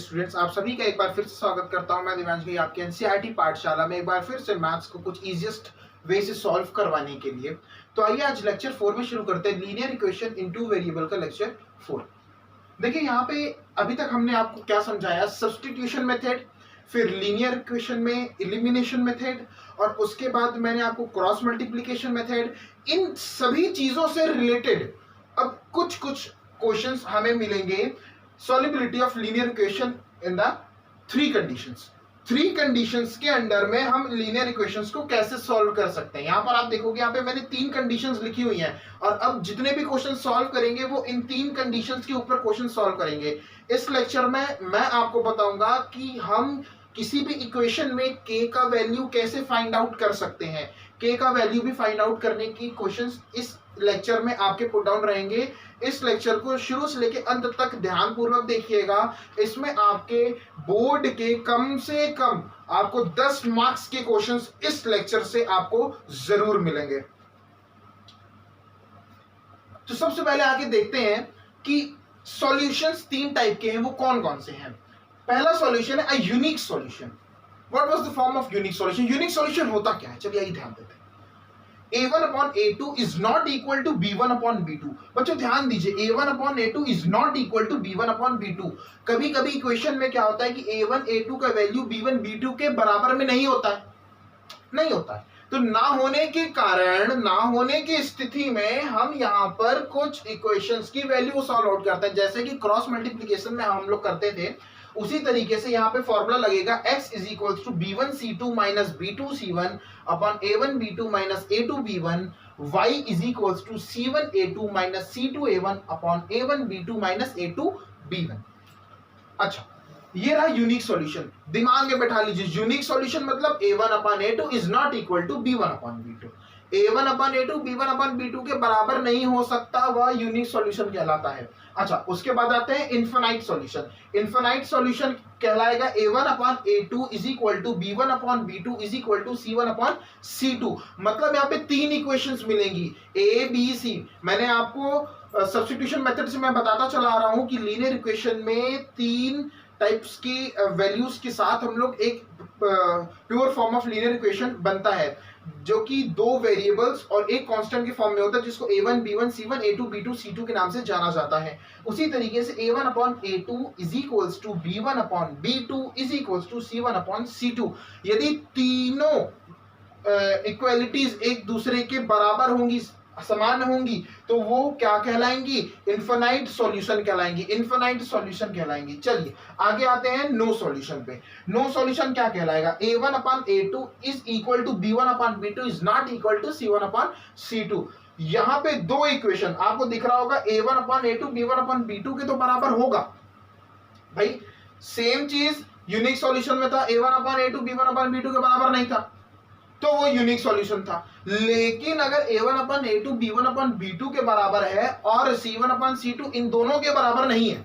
Students, आप सभी का एक बार फिर से स्वागत करता हूं मैं दिव्यांश भाई आपके एनसीईआरटी पाठशाला में एक बार फिर से मैथ्स को कुछ इजीएस्ट वे से सॉल्व करवाने के लिए। तो आइए आज लेक्चर 4 में शुरू करते हैं, linear equation in two variable का लेक्चर 4। देखिए यहाँ पे अभी तक हमने आपको क्या समझाया, सब्स्टिट्यूशन मेथड, फिर लीनियर इक्वेशन में एलिमिनेशन मेथड, और उसके बाद मैंने आपको क्रॉस मल्टीप्लिकेशन मेथड, इन सभी चीजों से रिलेटेड अब कुछ क्वेश्चंस हमें मिलेंगे solubility of linear equation in the three conditions के अंडर में हम लीनियर इक्वेशंस को कैसे सॉल्व कर सकते हैं। यहां पर आप देखोगे यहाँ पे मैंने 3 कंडीशंस लिखी हुई हैं, और अब जितने भी क्वेश्चन सॉल्व करेंगे वो इन 3 कंडीशंस के ऊपर क्वेश्चन सॉल्व करेंगे। इस लेक्चर में मैं आपको बताऊंगा कि हम किसी भी इक्वेशन में k का वैल्यू कैसे फाइंड आउट कर सकते हैं। k का वैल्यू भी फाइंड आउट करने की क्वेश्चंस इस लेक्चर में आपके पुट डाउन रहेंगे। इस लेक्चर को शुरू से लेकर अंत तक ध्यान पूर्वक देखिएगा। इसमें आपके बोर्ड के कम से कम आपको 10 मार्क्स के क्वेश्चंस इस लेक्चर से आपको जरूर मिलेंगे। तो सबसे पहले आगे देखते हैं कि सॉल्यूशंस 3 टाइप के हैं, वो कौन कौन से हैं। पहला सॉल्यूशन है अ unique solution. What was the form of unique solution? Unique solution होता क्या है, चलिए यही ध्यान देते हैं। a1 upon a2 is not equal to b1 upon b2। बच्चों ध्यान दीजिए, a1 upon a2 is not equal to b1 upon b2। कभी कभी इक्वेशन में क्या होता है कि a1 a2 का वैल्यू b1 b2 के बराबर में नहीं होता है। तो ना होने के कारण, ना होने की स्थिति में हम यहाँ पर कुछ इक्वेशंस की वैल्यू सॉल्व आउट करते हैं, जैसे कि क्रॉस मल्टीप्लिकेशन में हम लोग करते थे। उसी तरीके से यहाँ पे फॉर्मूला लगेगा x is equal to b1 c2 minus b2 c1 upon a1 b2 minus a2 b1, y is equal to c1 a2 minus c2 a1 upon a1 b2 minus a2 b1। अच्छा, ये रहा unique solution. दिमाग में बैठा लीजिए, unique solution मतलब a1 upon a2 is not equal to b1 upon b2। a1 upon a2 b1 upon b2 के बराबर नहीं हो सकता, वह यूनिक सॉल्यूशन कहलाता है। अच्छा, उसके बाद आते हैं इनफिनाइट सॉल्यूशन। इनफिनाइट सॉल्यूशन कहलाएगा a1 upon a2 is equal to b1 upon b2 is equal to c1 upon c2। मतलब यहाँ पे 3 इक्वेशंस मिलेंगी a b c। मैंने आपको सब्स्टिट्यूशन मेथड से मैं बताता चला आ रहा हूं कि लीनियर इक्वेशन में 3 टाइप्स की वैल्यूज के साथ हम लोग एक pure form of linear equation बनता है, जो कि 2 वेरिएबल्स और एक कांस्टेंट के फॉर्म में होता है, जिसको a1 b1 c1 a2 b2 c2 के नाम से जाना जाता है। उसी तरीके से a1 upon a2 is equals to b1 upon b2 is equals to c1 upon c2। यदि तीनों इक्वालिटीज एक दूसरे के बराबर होंगी, समान होंगी, तो वो क्या कहलाएंगी? इनफिनाइट सॉल्यूशन कहलाएंगी, इनफिनाइट सॉल्यूशन कहलाएंगी। चलिए आगे आते हैं नो सॉल्यूशन पे। नो सॉल्यूशन क्या कहलाएगा? a1 upon a2 is equal to b1 upon b2 is not equal to c1 upon c2। यहां पे 2 इक्वेशन आपको दिख रहा होगा, a1 upon a2 b1 upon b2 के तो बराबर होगा भाई। सेम चीज यूनिक सॉल्यूशन में था, a1 upon a2 b1 upon b2 के बराबर नहीं था, तो वो यूनिक सॉल्यूशन था। लेकिन अगर a1 upon a2 b1 upon b2 के बराबर है और c1 अपॉन c2 इन दोनों के बराबर नहीं है,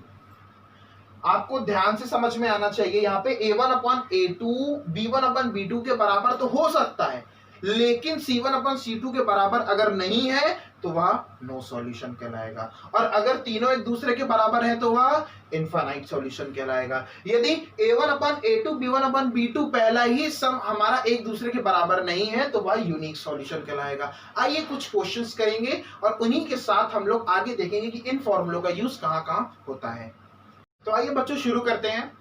आपको ध्यान से समझ में आना चाहिए। यहाँ पे a1 upon a2 b1 upon b2 के बराबर तो हो सकता है, लेकिन c1 अपॉन c2 के बराबर अगर नहीं है तो वह नो सॉल्यूशन कहलाएगा। और अगर तीनों एक दूसरे के बराबर है तो वह इनफिनाइट सॉल्यूशन कहलाएगा। यदि a1 upon a2 b1 upon b2 पहला ही सम हमारा एक दूसरे के बराबर नहीं है तो वह यूनिक सॉल्यूशन कहलाएगा। आइए कुछ क्वेश्चंस करेंगे और उन्हीं के साथ हम लोग आगे देखेंगे कि इन फॉर्मूलों का यूज कहाँ कहाँ होता है। तो आइए बच्चों शुरू करते हैं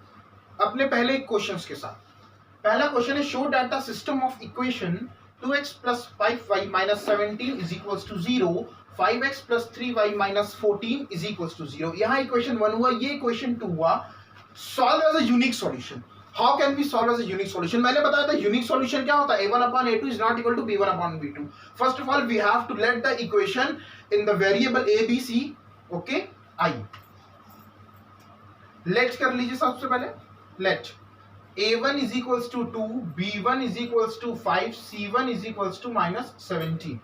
अपने पहले क्वेश्चंस के साथ। पहला क्वेश्चन है, show that the system of equation 2x plus 5y minus 17 is equals to 0, 5x plus 3y minus 14 is equals to 0। यहाँ इक्वेशन 1 हुआ, ये इक्वेशन 2 हुआ। Solve as a unique solution. How can we solve as a unique solution? मैंने बताया था unique solution क्या होता है, a1 upon a2 is not equal to b1 upon b2। First of all we have to let the equation in the variable a b c। Okay, आइए let कर लीजिए। सबसे पहले let a1 is equals to 2, b1 is equals to 5, c1 is equals to minus 17,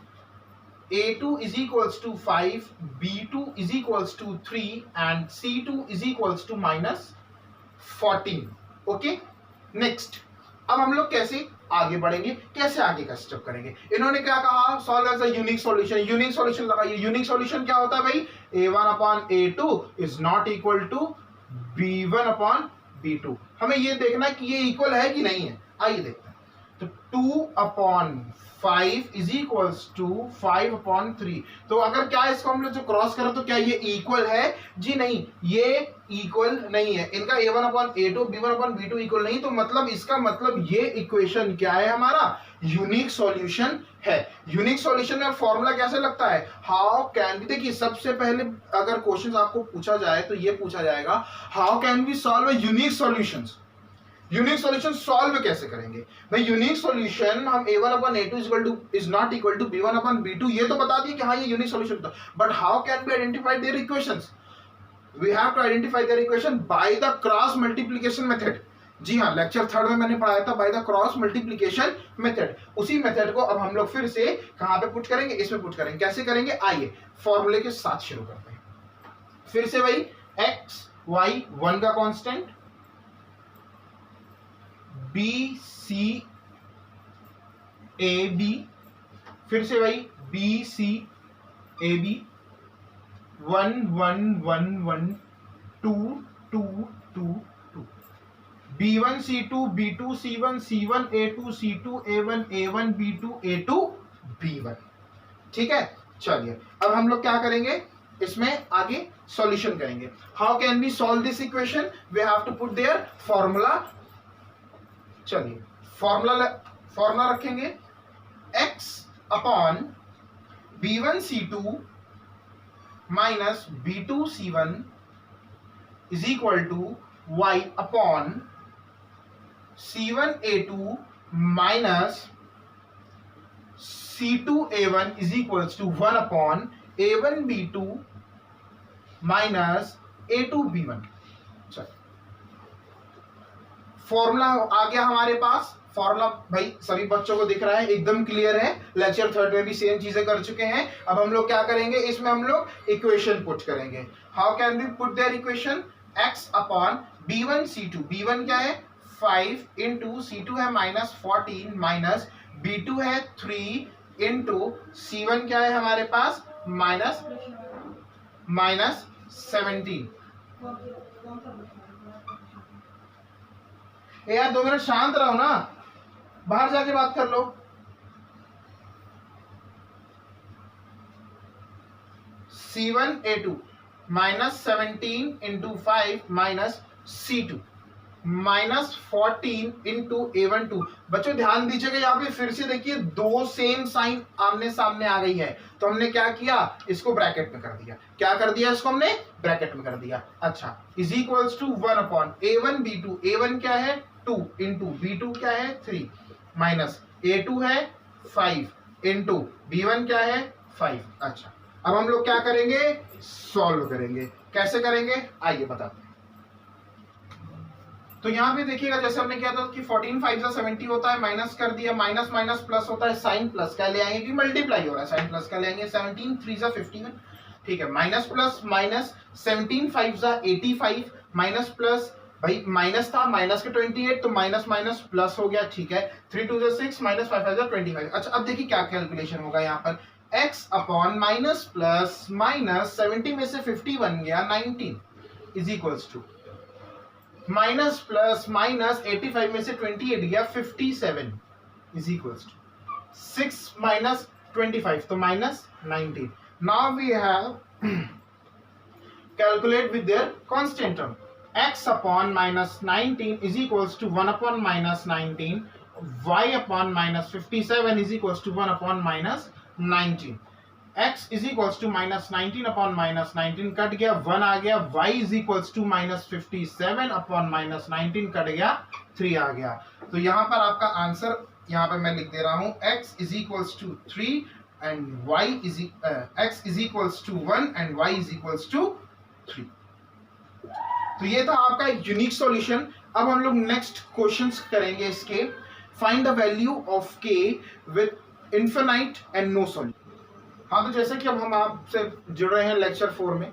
a2 is equals to 5, b2 is equals to 3 and c2 is equals to minus 14। Okay, next अब हम लोग कैसे आगे बढ़ेंगे, कैसे आगे का स्टेप करेंगे। इन्होंने क्या कहा, solve as a unique solution. Unique solution लगाइए। यूनिक सॉल्यूशन क्या होता है भाई? a1 upon a2 is not equal to b1 upon b2। हमें ये देखना है कि ये इक्वल है कि नहीं है, आइए देखते हैं। तो 2/5 इज इक्वल्स टू 5/3। तो अगर क्या इसको हम लोग जो क्रॉस करें तो क्या ये इक्वल है? जी नहीं, ये इक्वल नहीं है। इनका a1/a2 b1/b2 इक्वल नहीं, तो मतलब इसका मतलब ये इक्वेशन क्या है? हमारा यूनिक सॉल्यूशन है। यूनिक सॉल्यूशन में फॉर्मूला कैसे लगता है? हाउ कैन बी, देखिए सबसे पहले अगर क्वेश्चन आपको पूछा जाए तो ये पूछा जाएगा how can B solve unique solutions. Unique solution solve कैसे करेंगे भाई? यूनिक सॉल्यूशन हम a1/a2 is not equal to b1/b2 ये तो बता दिए कि हाँ ये यूनिक सॉल्यूशन था, but how can be identify there equations? We have to identify their equation by the cross multiplication method. जी हाँ, लेक्चर 3 में मैंने पढ़ाया था by the cross multiplication method. उसी मेथड को अब हम लोग फिर से कहां पे पुट करेंगे? इसमें पुट करेंगे। कैसे करेंगे? आइए फॉर्मूले के साथ शुरू करते हैं। फिर से भाई x y 1 का constant, b c a b, फिर से भाई b c a b, 1 1 1 1 2 2 2 2, b1 c2 b2 c1 c1 a2 c2 a1 a1 b2 a2 b1। ठीक है, चलिए अब हम लोग क्या करेंगे? इसमें आगे सॉल्यूशन करेंगे। How can we solve this equation? We have to put their formula. चलिए फॉर्मूला रखेंगे x upon b1 c2 minus b2 c1 is equal to y upon c1 a2 minus c2 a1 is equal to 1 upon a1 b2 minus a2 b1। Formula आ गया हमारे पास। Formula भाई सभी बच्चों को दिख रहा है, एकदम क्लियर है। लेक्चर 3 में भी सेम चीजें कर चुके हैं। अब हम लोग क्या करेंगे? इसमें हम लोग इक्वेशन पुट करेंगे। How can we put their equation? x upon b1 c2, b1 क्या है? 5 इंटू c2 है -14 माइनस b2 है 3 इंटू c1 क्या है हमारे पास? -17। यार 2 मिनट शांत रहो ना, बाहर जाके बात कर लो। c1 a2 -17 into 5 minus c2 -14 into a1 2। बच्चों ध्यान दीजिएगा, यहाँ पे फिर से देखिए 2 सेम साइन आमने सामने आ गई है, तो हमने क्या किया? इसको ब्रैकेट में कर दिया। क्या कर दिया? इसको हमने ब्रैकेट में कर दिया। अच्छा, is equals to 1 upon a1 b2, a1 क्या है? 2 इंटू b2 क्या है? 3 माइनस a2 है 5 इंटू b1 क्या है? 5। अच्छा, अब हम लोग क्या करेंगे? सॉल्व करेंगे। कैसे करेंगे आइए बताते हैं। तो यहाँ पे देखिएगा जैसे हमने किया था कि 14 5 से 70 होता है, माइनस कर दिया, माइनस माइनस प्लस होता है, साइन प्लस क्या ले आएंगे कि मल्टीप्लाई हो रहा है, साइन प्लस क्या ले आएंगे? 17 3 से 51। ठीक है, माइनस प्लस माइनस 17 5 से 85 माइनस प्लस भाई माइनस था, माइनस के 28 तो माइनस माइनस प्लस हो गया। ठीक है, 3 2 से 6 माइनस 5 5 से 25। अच्छा, अब देखिए क्या कैलकुलेशन होगा यहाँ पर। x upon minus plus minus 70 में से 50 बन गया 19 is equals to minus plus minus 85 में से 28 गया 57 इज इक्वल्स टू 6 माइनस 25 तो minus 19। Now we have calculate with their constant term. x upon minus 19 is equals to 1 upon minus 19, y upon minus 57 is equals to 1 upon minus 19। x is equals to minus 19 upon minus 19 cut गया, 1 आ गया, y is equals to minus 57 upon minus 19 cut गया, 3 आ गया। तो यहाँ पर आपका answer यहाँ पे मैं लिख दे रहा हूँ, x is equals to 3 and y is x is equals to 1 and y is equals to 3। तो ये था आपका यूनिक सॉल्यूशन। अब हम लोग नेक्स्ट क्वेश्चंस करेंगे इसके। Find the value of k with infinite and no solution. हाँ, तो जैसे कि अब हम आपसे जुड़ रहे हैं लेक्चर 4 में,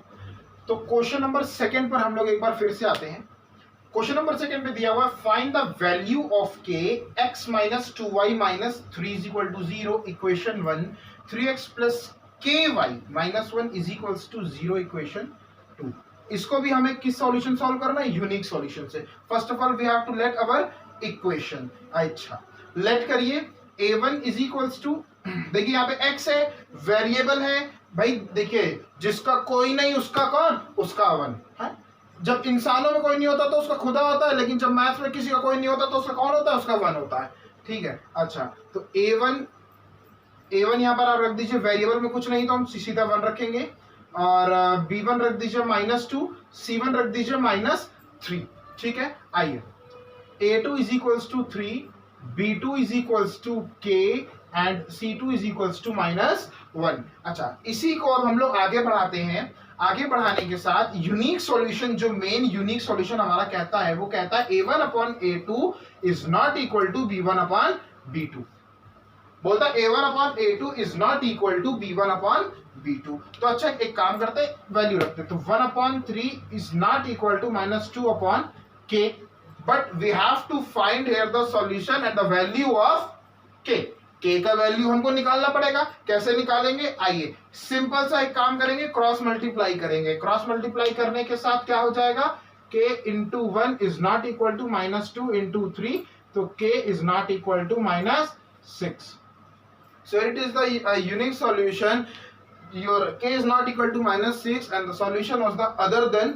तो क्वेश्चन नंबर 2 पर हम लोग एक बार फिर से आते हैं। क्वेश्चन नंबर 2 पे दिया हुआ है find the value of k x minus 2y minus 3 is equal to 0। Equation 1 3x plus ky minus 1 is equals to 0। Equation 2। इसको भी हमें किस सॉल्यूशन सॉल्व करना है, यूनिक सॉल्यूशन से। First of all we have to let our equation. अच्छा let करिए a1 is equals to, देखिए यहाँ पे x है, वेरिएबल है भाई, देखिए जिसका कोई नहीं उसका कौन, उसका 1 है। जब इंसानों में कोई नहीं होता तो उसका खुदा होता है, लेकिन जब मैथ्स में किसी का कोई नहीं होता तो उसका कौन होता है, उसका 1 होता है। ठीक है, अच्छा तो a1 यहाँ पर आप रख दीजिए, वेरिएबल में कुछ नहीं तो हम सीधा 1 रखेंगे, और b1 रख दीजिए -2, c1 रख दीजिए -3। ठीक है, आइए a2 is equals to 3, b2 is equals to k and c2 is equals to -1। अच्छा इसी को अब हम लोग आगे बढ़ाते हैं। आगे बढ़ाने के साथ यूनिक सॉल्यूशन, जो मेन यूनिक सॉल्यूशन हमारा कहता है वो कहता है a1 upon a2 is not equal to b1 upon b2। बोलता है a1 upon a2 is not equal to b1 upon b2। तो अच्छा एक काम करते हैं, वैल्यू रखते हैं, तो 1/3 is not equal to -2 upon k, but we have to find here the solution at the value of k। k का वैल्यू हमको निकालना पड़ेगा, कैसे निकालेंगे, आइए सिंपल सा एक काम करेंगे, क्रॉस मल्टीप्लाई करेंगे। क्रॉस मल्टीप्लाई करने के साथ क्या हो जाएगा, k into 1 is not equal to -2 into 3, तो k is not equal to -6। So it is the unique solution. Your k is not equal to -6 and the solution was the other than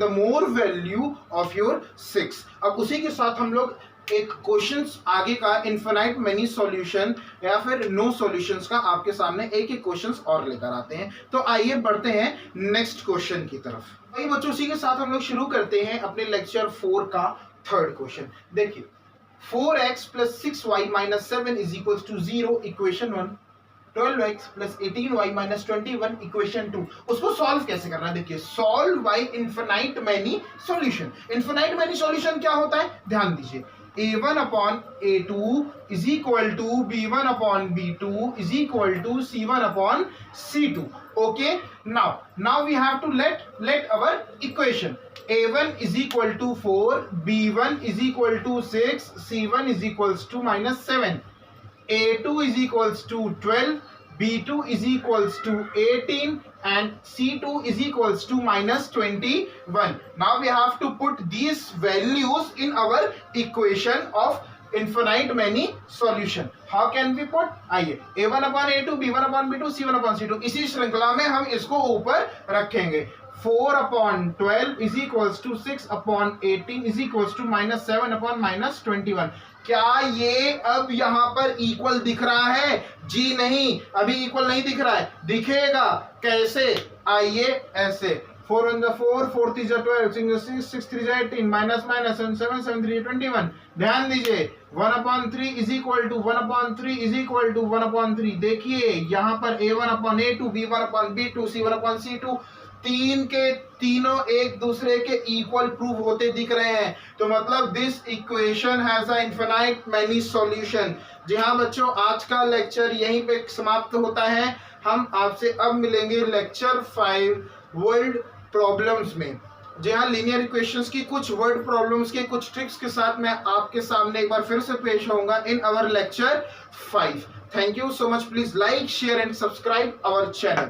the more value of your 6. अब उसी के साथ हम लोग एक questions आगे का इनफिनाइट मेनी सॉल्यूशन या फिर नो सॉल्यूशंस का आपके सामने एक एक क्वेश्चंस और लेकर आते हैं। तो आइए बढ़ते हैं नेक्स्ट क्वेश्चन की तरफ। भाई बच्चों उसी के साथ हम लोग शुरू करते हैं अपने लेक्चर 4 का थर्ड क्वेश्चन। देखिए 4x plus 6y minus 7 is equals to 0, equation 1। 12x plus 18y minus 21, equation 2। उसको सॉल्व कैसे करना है, देखिए solve by infinite many solution. Infinite many solution क्या होता है, ध्यान दीजिए, a1 upon a2 is equal to b1 upon b2 is equal to c1 upon c2। okay, now we have to let our equation a1 is equal to 4, b1 is equal to 6, c1 is equals to -7, a2 is equals to 12, b2 is equals to 18 and c2 is equals to -21. Now we have to put these values in our equation of infinite many solution. How can we put, आइए a1 upon a2, b1 upon b2, c1 upon c2, इसी श्रृंखला में हम इसको ऊपर रखेंगे। 4 upon 12 is equals to 6 upon 18 is equals to -7 upon -21। क्या ये अब यहाँ पर इक्वल दिख रहा है, जी नहीं, अभी इक्वल नहीं दिख रहा है, दिखेगा कैसे, आइए ऐसे 4 1 4, 4 3 12, 6 3 18, माइनस 7 7 3 21। ध्यान दीजिए 1/3 is equal to 1/3 is equal to 1/3। देखिए यहाँ पर a1 upon a2, b1 upon b2, c1 upon c2, तीन के तीनों एक दूसरे के इक्वल प्रूव होते दिख रहे हैं। तो मतलब this equation has a infinite many solution. जी हाँ बच्चों, आज का लेक्चर यहीं पे समाप्त होता है। हम आपसे अब मिलेंगे लेक्चर 5 वर्ल्ड प्रॉब्लम्स में। जी हाँ, लीनियर इक्वेशंस की कुछ वर्ड प्रॉब्लम्स के कुछ ट्रिक्स के साथ मैं आपके सामने एक बार फिर से पेश होऊंगा in our lecture 5। Thank you so much. Please like, share and subscribe our channel.